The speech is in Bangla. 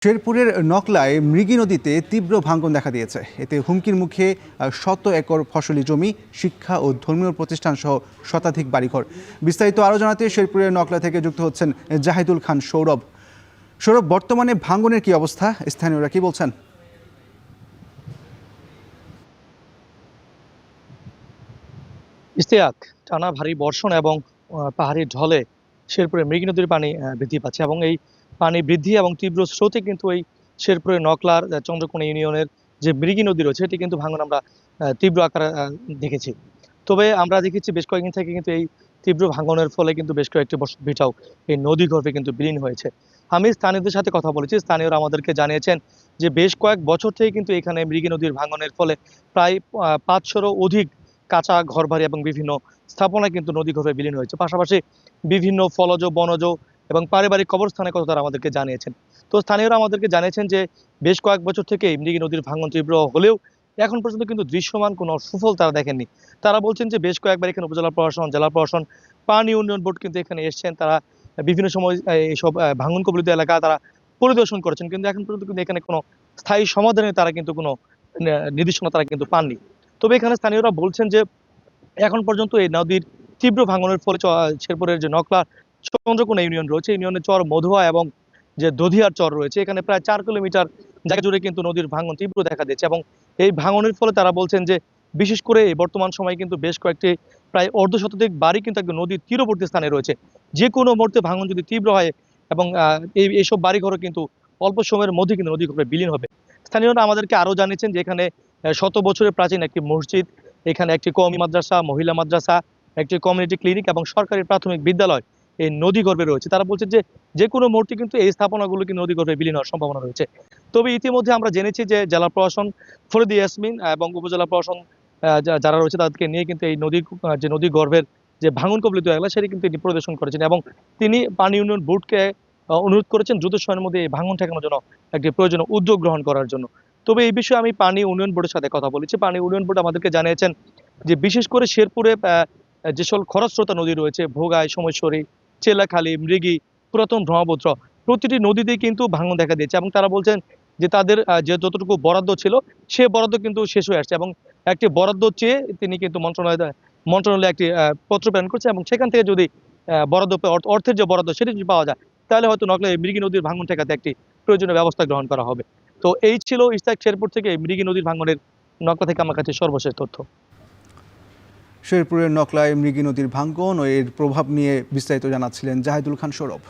শেরপুরের নকলায় মৃগী নদীতে তীব্র ভাঙন দেখা দিয়েছে। এতে হুমকির মুখে শত একর ফসলি জমি, শিক্ষা ও ধর্মীয় প্রতিষ্ঠান সহ শতাধিক বাড়িঘর। বিস্তারিত আরও জানাতে শেরপুরের নকলা থেকে যুক্ত হচ্ছেন জাহিদুল খান সৌরভ। সৌরভ, বর্তমানে ভাঙনের কি অবস্থা, স্থানীয়রা কি বলছেন? ইশতিয়াক, টানা ভারী বর্ষণ এবং পাহাড়ি ঢলে শেরপুরে মৃগী নদীর পানি বৃদ্ধি পাচ্ছে এবং এই পানি বৃদ্ধি এবং তীব্র স্রোতে কিন্তু এই শেরপুরের নকলার চন্দ্রকোনা ইউনিয়নের যে মৃগী নদী রয়েছে এটি কিন্তু ভাঙন আমরা তীব্র আকারে দেখেছি। তবে আমরা দেখেছি বেশ কয়েকদিন থেকে কিন্তু এই তীব্র ভাঙনের ফলে কিন্তু বেশ কয়েকটি বসত ভিটাও এই নদী গর্ভে কিন্তু বিলীন হয়েছে। আমি স্থানীয়দের সাথে কথা বলেছি, স্থানীয়রা আমাদেরকে জানিয়েছেন যে বেশ কয়েক বছর থেকে কিন্তু এখানে মৃগী নদীর ভাঙনের ফলে প্রায় ৫০০-রও অধিক কাঁচা ঘরবাড়ি এবং বিভিন্ন স্থাপনা কিন্তু নদী গর্ভে বিলীন হয়েছে। পাশাপাশি বিভিন্ন ফলজ, বনজ এবং পারিবারিক কবরস্থানের কথা তারা আমাদেরকে জানিয়েছেন। তো স্থানীয়রা আমাদেরকে জানিয়েছেন যে বেশ কয়েক বছর থেকে মৃগী নদীর ভাঙন তীব্র হলেও এখন পর্যন্ত কিন্তু দৃশ্যমান কোনো সুফল তারা দেখেননি। তারা বলছেন যে বেশ কয়েকবার এখানে উপজেলা প্রশাসন, জেলা প্রশাসন, পানি উন্নয়ন বোর্ড কিন্তু এখানে এসছেন। তারা বিভিন্ন সময় এইসব ভাঙন কবলিত এলাকা তারা পরিদর্শন করেছেন, কিন্তু এখন পর্যন্ত কিন্তু এখানে কোনো স্থায়ী সমাধানে তারা কিন্তু কোনো নির্দেশনা তারা কিন্তু পাননি। তবে এখানে স্থানীয়রা বলছেন যে এখন পর্যন্ত এই নদীর তীব্র ভাঙনের ফলে শেরপুরের যে নকলা চন্দ্রকোনা ইউনিয়ন রয়েছে, ইউনিয়নের চর মধুয়া এবং যে দধিয়ার চর রয়েছে, এখানে প্রায় ৪ কিলোমিটার জায়গা জুড়ে কিন্তু নদীর ভাঙন তীব্র দেখা দিচ্ছে এবং এই ভাঙনের ফলে তারা বলছেন যে বিশেষ করে এই বর্তমান সময়ে কিন্তু বেশ কয়েকটি প্রায় অর্ধশতাধিক বাড়ি কিন্তু একদম নদীর তীরবর্তী স্থানে রয়েছে। যে কোনো মুহূর্তে ভাঙন যদি তীব্র হয় এবং এইসব বাড়িঘরও কিন্তু অল্প সময়ের মধ্যে কিন্তু নদী গর্ভে বিলীন হবে। স্থানীয়রা আমাদেরকে আরও জানিয়েছেন যে এখানে শত বছরের প্রাচীন একটি মসজিদ, এখানে একটি কওমি মাদ্রাসা, মহিলা মাদ্রাসা, একটি কমিউনিটি ক্লিনিক এবং সরকারি প্রাথমিক বিদ্যালয় এই নদী গর্ভে রয়েছে। তারা বলছে যে যে কোনো মুহূর্তে কিন্তু এই স্থাপনাগুলো কিন্তু নদী গর্ভে বিলীন হওয়ার সম্ভাবনা রয়েছে। তবে ইতিমধ্যে আমরা জেনেছি যে জেলা প্রশাসন ফরিদ ইয়াসমিন এবং উপজেলা প্রশাসন যারা রয়েছে তাদেরকে নিয়ে কিন্তু এই যে নদী গর্ভের যে ভাঙন কবলিত এলাকা সেটি কিন্তু তিনি পরিদর্শন করেছেন এবং তিনি পানি উন্নয়ন বোর্ডকে অনুরোধ করেছেন দ্রুত সময়ের মধ্যে এই ভাঙন ঠেকানোর জন্য একটি প্রয়োজনীয় উদ্যোগ গ্রহণ করার জন্য। তবে এই বিষয়ে আমি পানি উন্নয়ন বোর্ডের সাথে কথা বলেছি। পানি উন্নয়ন বোর্ড আমাদেরকে জানিয়েছেন যে বিশেষ করে শেরপুরে যে সকল খরস্রোতা নদী রয়েছে, ভোগাই, সোমেশ্বরী, চেলাখালী, মৃগী, পুরাতন ব্রহ্মপুত্র, প্রতিটি নদীতেই কিন্তু ভাঙন দেখা দিয়েছে এবং তারা বলছেন যে তাদের যে যতটুকু বরাদ্দ ছিল সে বরাদ্দ কিন্তু শেষ হয়ে আসছে এবং একটি বরাদ্দ চেয়ে তিনি কিন্তু মন্ত্রণালয়ে একটি পত্র প্রেরণ করছে এবং সেখান থেকে যদি বরাদ্দ অর্থের যে বরাদ্দ সেটি যদি পাওয়া যায় তাহলে হয়তো নকলা মৃগী নদীর ভাঙন ঠেকাতে একটি প্রয়োজনীয় ব্যবস্থা গ্রহণ করা হবে। তো এই ছিল ইশতাক শেরপুর থেকে মৃগী নদীর ভাঙনের নকলা থেকে আমার কাছে সর্বশেষ তথ্য। শেরপুরের নকলায় মৃগী নদীর ভাঙন ও এর প্রভাব নিয়ে বিস্তারিত জানাচ্ছিলেন জাহিদুল খান সৌরভ।